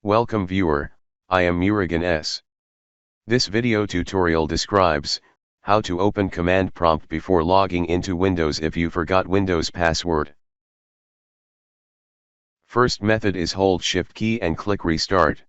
Welcome viewer, I am Murugan S. This video tutorial describes how to open command prompt before logging into Windows if you forgot Windows password. First method is hold Shift key and click Restart.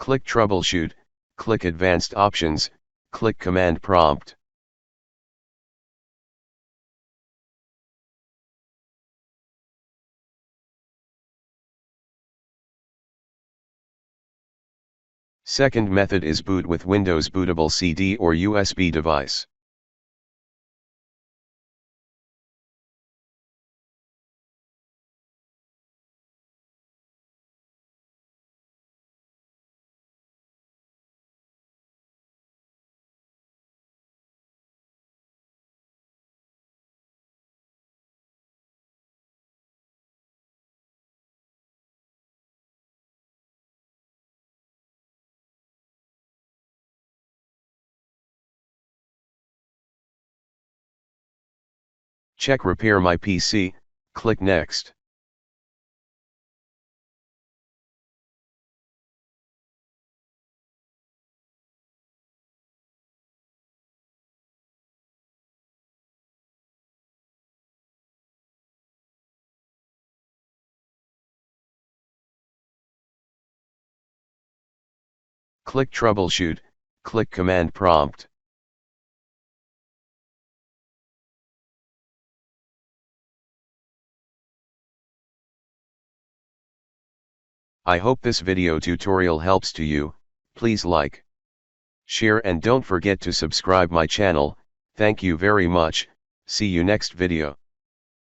Click Troubleshoot, click Advanced Options, click Command Prompt. Second method is boot with Windows bootable CD or USB device. Check Repair My PC, click Next. Click Troubleshoot, click Command Prompt. I hope this video tutorial helps to you. Please like, share and don't forget to subscribe my channel. Thank you very much. See you next video.